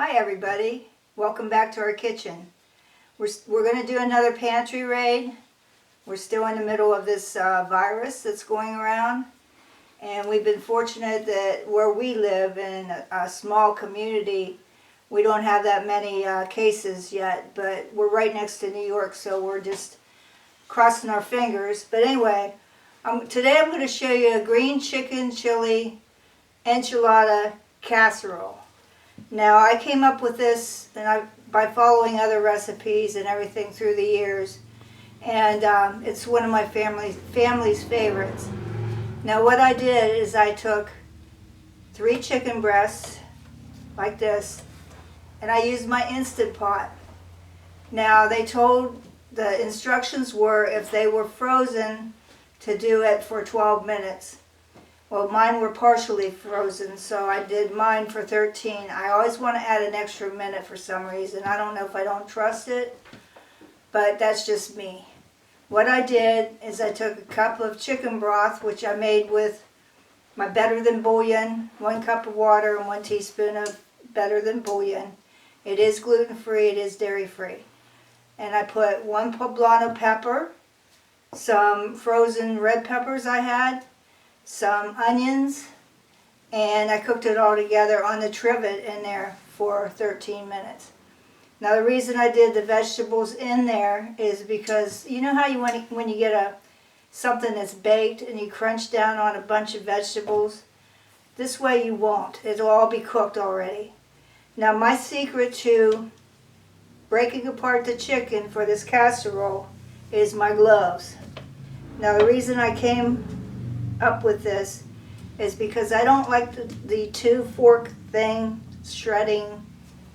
Hi everybody, welcome back to our kitchen. We're going to do another pantry raid. We're still in the middle of this virus that's going around, and we've been fortunate that where we live in a small community, we don't have that many cases yet, but we're right next to New York, so we're just crossing our fingers. But anyway, today I'm going to show you a green chicken chili enchilada casserole. Now, I came up with this by following other recipes and everything through the years, and it's one of my family's favorites. Now, what I did is I took 3 chicken breasts like this, and I used my Instant Pot. Now, the instructions were if they were frozen to do it for 12 minutes. Well, mine were partially frozen, so I did mine for 13. I always want to add an extra minute for some reason. I don't know if I don't trust it, but that's just me. What I did is I took a cup of chicken broth, which I made with my Better Than bouillon, 1 cup of water and 1 teaspoon of Better Than bouillon. It is gluten-free, it is dairy-free. And I put 1 Poblano pepper, some frozen red peppers I had, some onions, and I cooked it all together on the trivet in there for 13 minutes. Now, the reason I did the vegetables in there is because you know how when you get something that's baked and you crunch down on a bunch of vegetables? This way you won't. It'll all be cooked already. Now, my secret to breaking apart the chicken for this casserole is my gloves. Now, the reason I came up with this is because I don't like the 2-fork thing, shredding.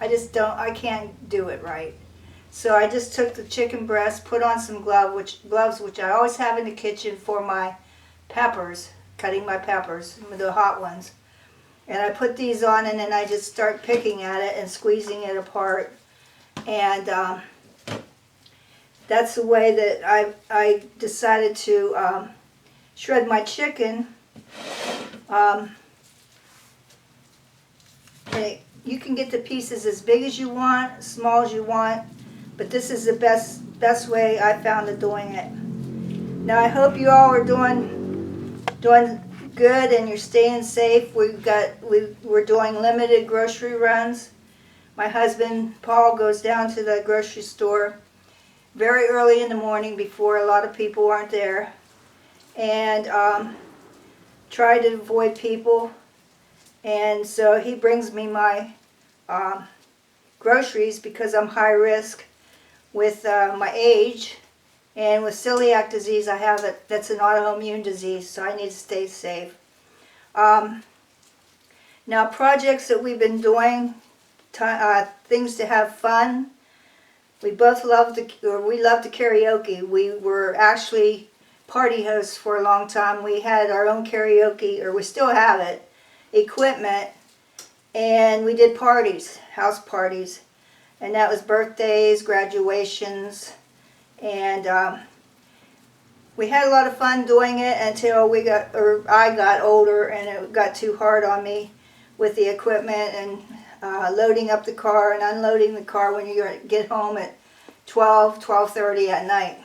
I can't do it right. So I just took the chicken breast, put on some gloves, which I always have in the kitchen for my peppers, cutting my peppers, the hot ones. And I put these on, and then I just start picking at it and squeezing it apart. And that's the way that I decided to shred my chicken. You can get the pieces as big as you want, small as you want, but this is the best way I found of doing it. Now, I hope you all are doing good and you're staying safe. We're doing limited grocery runs. My husband Paul goes down to the grocery store very early in the morning before a lot of people aren't there, and try to avoid people. And so he brings me my groceries because I'm high risk with my age, and with celiac disease I have it. That's an autoimmune disease, so I need to stay safe. Now, projects that we've been doing, things to have fun. We love to karaoke. We were actually party hosts for a long time. We had our own karaoke, or we still have it, equipment, and we did parties, house parties, and that was birthdays, graduations, and we had a lot of fun doing it until I got older and it got too hard on me with the equipment and loading up the car and unloading the car when you get home at 12:30 at night.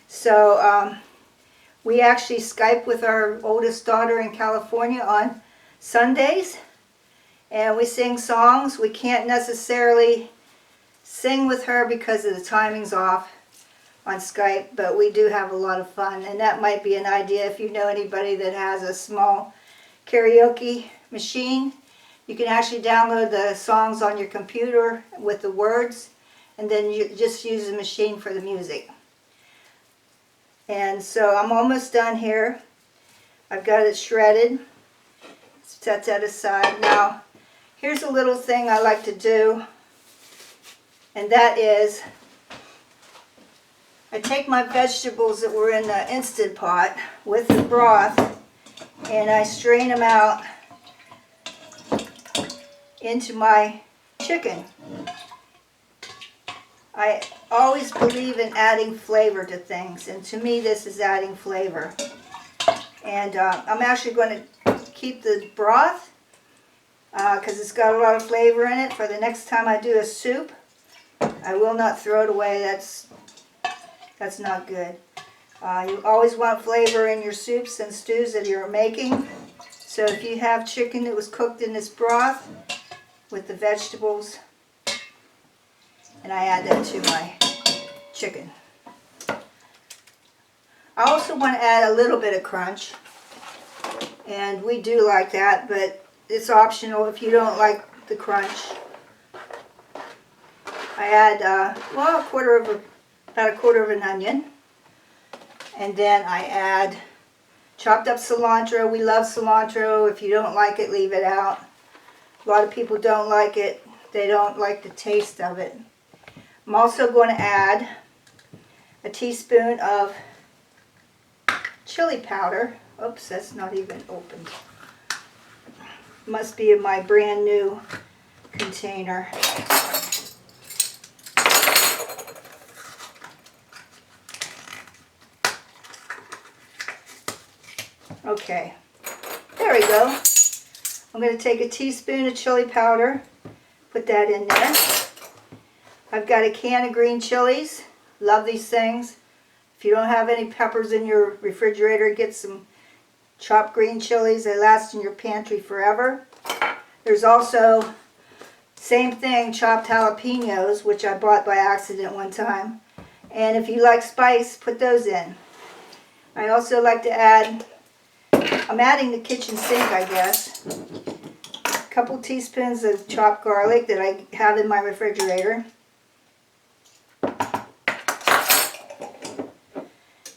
So we actually Skype with our oldest daughter in California on Sundays, and we sing songs. We can't necessarily sing with her because of the timing's off on Skype, but we do have a lot of fun, and that might be an idea if you know anybody that has a small karaoke machine. You can actually download the songs on your computer with the words, and then you just use the machine for the music. And so I'm almost done here. I've got it shredded. Set that aside. Now, here's a little thing I like to do, and that is I take my vegetables that were in the Instant Pot with the broth, and I strain them out into my chicken. I always believe in adding flavor to things, and to me this is adding flavor. And I'm actually going to keep the broth because it's got a lot of flavor in it. For the next time I do a soup, I will not throw it away. That's not good. You always want flavor in your soups and stews that you're making. So if you have chicken that was cooked in this broth with the vegetables, and I add that to my chicken. I also want to add a little bit of crunch, and we do like that, but it's optional if you don't like the crunch. I add well, about a quarter of an onion, and then I add chopped up cilantro. We love cilantro. If you don't like it, leave it out. A lot of people don't like it. They don't like the taste of it. I'm also going to add a teaspoon of chili powder. Oops, that's not even opened. Must be in my brand new container. Okay, there we go. I'm going to take a teaspoon of chili powder, put that in there. I've got a can of green chilies. Love these things. If you don't have any peppers in your refrigerator, get some chopped green chilies. They last in your pantry forever. There's also, same thing, chopped jalapenos, which I bought by accident one time. And if you like spice, put those in. I also like to add, I'm adding the kitchen sink, I guess, a couple teaspoons of chopped garlic that I have in my refrigerator.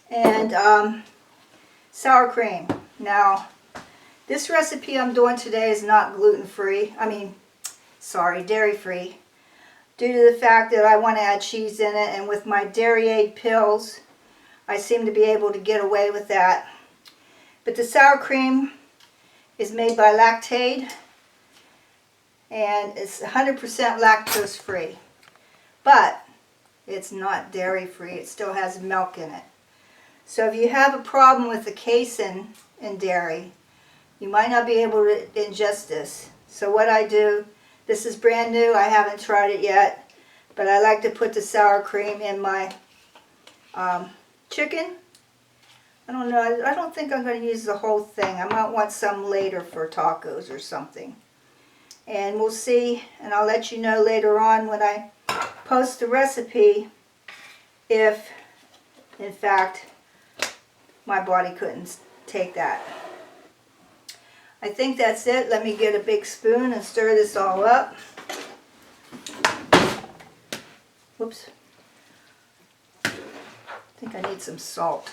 And sour cream. Now, this recipe I'm doing today is not gluten-free. Dairy-free. Due to the fact that I want to add cheese in it, and with my dairy aid pills, I seem to be able to get away with that. But the sour cream is made by Lactaid, and it's 100% lactose free. But it's not dairy free. It still has milk in it. So if you have a problem with the casein in dairy, you might not be able to ingest this. So what I do, this is brand new, I haven't tried it yet, but I like to put the sour cream in my chicken. I don't know, I don't think I'm going to use the whole thing. I might want some later for tacos or something. And we'll see, and I'll let you know later on when I post the recipe if, in fact, my body couldn't take that. I think that's it. Let me get a big spoon and stir this all up. Whoops. I think I need some salt.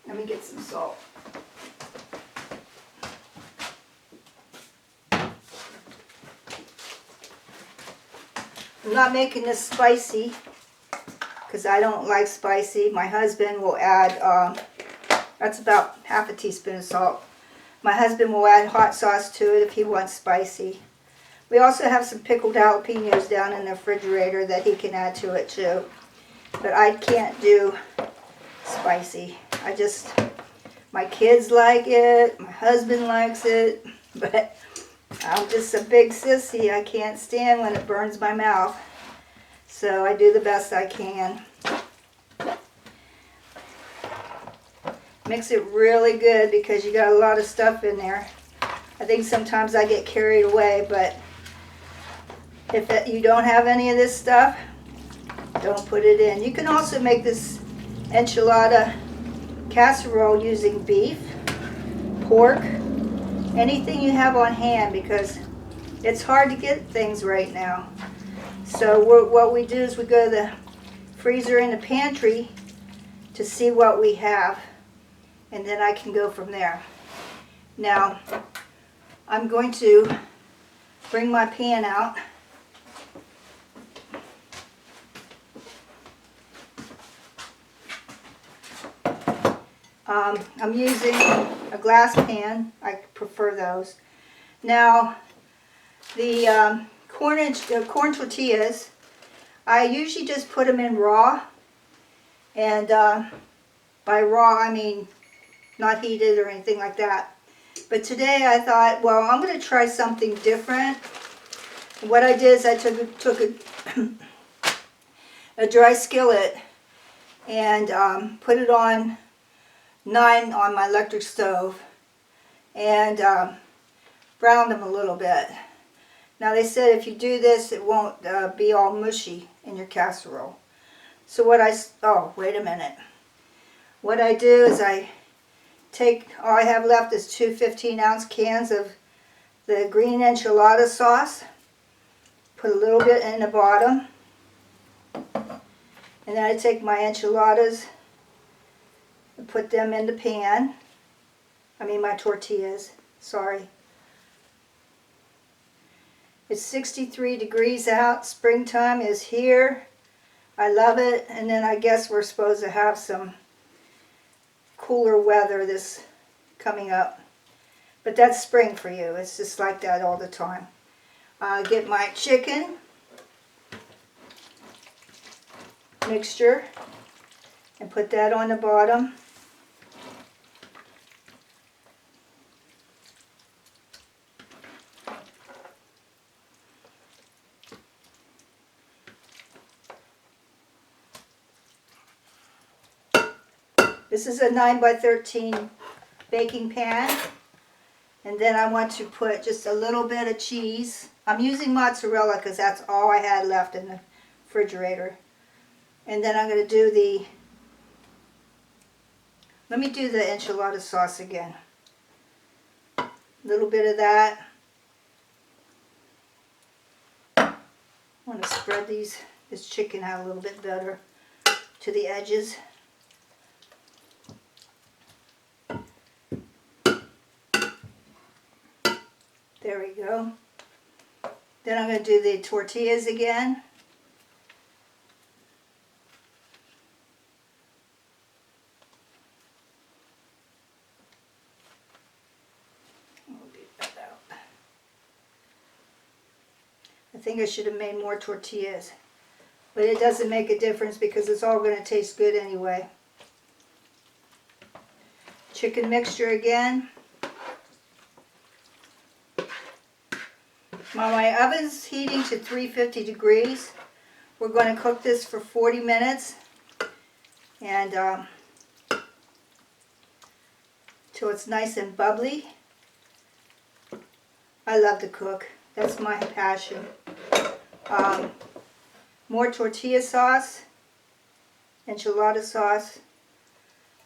Let me get some salt. I'm not making this spicy because I don't like spicy. My husband will add, that's about half a teaspoon of salt. My husband will add hot sauce to it if he wants spicy. We also have some pickled jalapenos down in the refrigerator that he can add to it too. But I can't do spicy. My kids like it, my husband likes it, but I'm just a big sissy. I can't stand when it burns my mouth. So I do the best I can. Mix it really good because you got a lot of stuff in there. I think sometimes I get carried away, but if you don't have any of this stuff, don't put it in. You can also make this enchilada casserole using beef, pork, anything you have on hand, because it's hard to get things right now. So what we do is we go to the freezer in the pantry to see what we have, and then I can go from there. Now, I'm going to bring my pan out. I'm using a glass pan. I prefer those. Now, the corn tortillas, I usually just put them in raw. And by raw, I mean not heated or anything like that. But today I thought, well, I'm going to try something different. And what I did is I took a dry skillet and put it on 9 on my electric stove and browned them a little bit. Now they said if you do this, it won't be all mushy in your casserole. So oh, wait a minute. What I do is I take, all I have left is 2 15-ounce cans of the green enchilada sauce. Put a little bit in the bottom. And then I take my enchiladas and put them in the pan. I mean my tortillas, sorry. It's 63 degrees out. Springtime is here. I love it. And then I guess we're supposed to have some cooler weather this coming up. But that's spring for you. It's just like that all the time. Get my chicken mixture and put that on the bottom. This is a 9 by 13 baking pan. And then I want to put just a little bit of cheese. I'm using mozzarella because that's all I had left in the refrigerator. And then I'm going to do let me do the enchilada sauce again. A little bit of that. I want to spread this chicken out a little bit better to the edges. There we go. Then I'm going to do the tortillas again. We'll get that out. I think I should have made more tortillas, but it doesn't make a difference because it's all going to taste good anyway. Chicken mixture again. While my oven's heating to 350 degrees, we're going to cook this for 40 minutes and till it's nice and bubbly. I love to cook. That's my passion. More tortilla sauce, enchilada sauce. In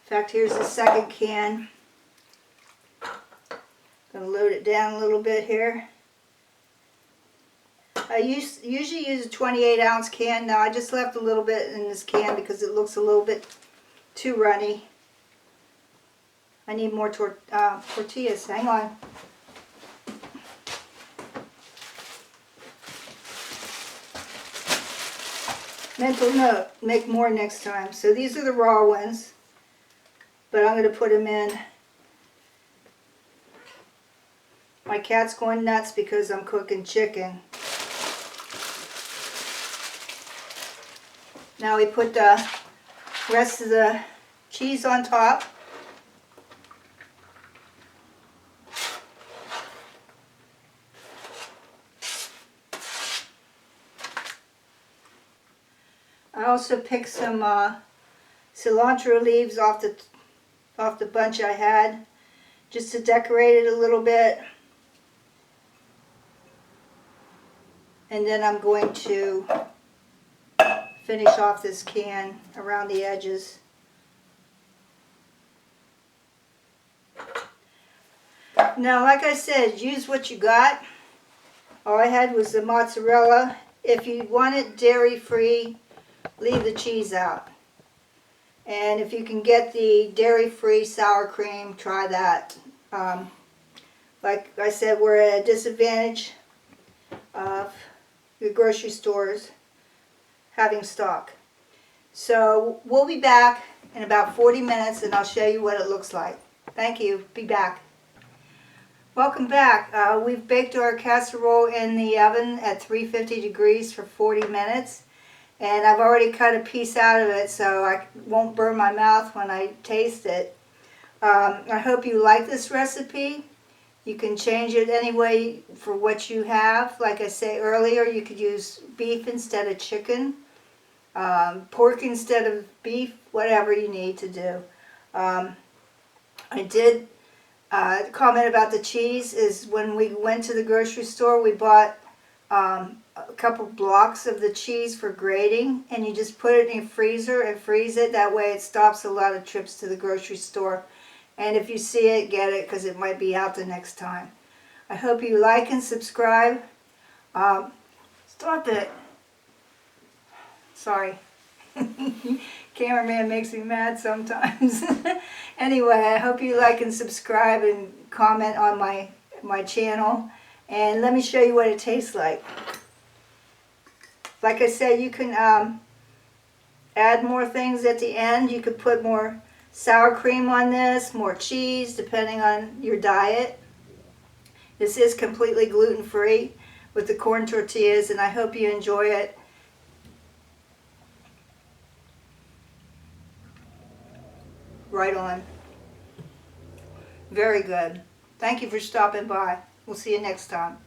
fact, here's the second can. Going to load it down a little bit here. I usually use a 28-ounce can. Now I just left a little bit in this can because it looks a little bit too runny. I need more tortillas. Hang on. Mental note, make more next time. So these are the raw ones, but I'm going to put them in. My cat's going nuts because I'm cooking chicken. Now we put the rest of the cheese on top. I also picked some cilantro leaves off the bunch I had, just to decorate it a little bit. And then I'm going to finish off this can around the edges. Now, like I said, use what you got. All I had was the mozzarella. If you want it dairy-free, leave the cheese out. And if you can get the dairy-free sour cream, try that. Like I said, we're at a disadvantage of the grocery stores having stock. So we'll be back in about 40 minutes and I'll show you what it looks like. Thank you. Be back. Welcome back. We've baked our casserole in the oven at 350 degrees for 40 minutes. And I've already cut a piece out of it so I won't burn my mouth when I taste it. I hope you like this recipe. You can change it any way for what you have. Like I said earlier, you could use beef instead of chicken, pork instead of beef, whatever you need to do. I did comment about the cheese is when we went to the grocery store, we bought a couple blocks of the cheese for grating, and you just put it in your freezer and freeze it. That way it stops a lot of trips to the grocery store. And if you see it, get it, because it might be out the next time. I hope you like and subscribe. Stop it. Sorry. Cameraman makes me mad sometimes. Anyway, I hope you like and subscribe and comment on my channel. And let me show you what it tastes like. Like I said, you can add more things at the end. You could put more sour cream on this, more cheese, depending on your diet. This is completely gluten-free with the corn tortillas, and I hope you enjoy it. Right on. Very good. Thank you for stopping by. We'll see you next time.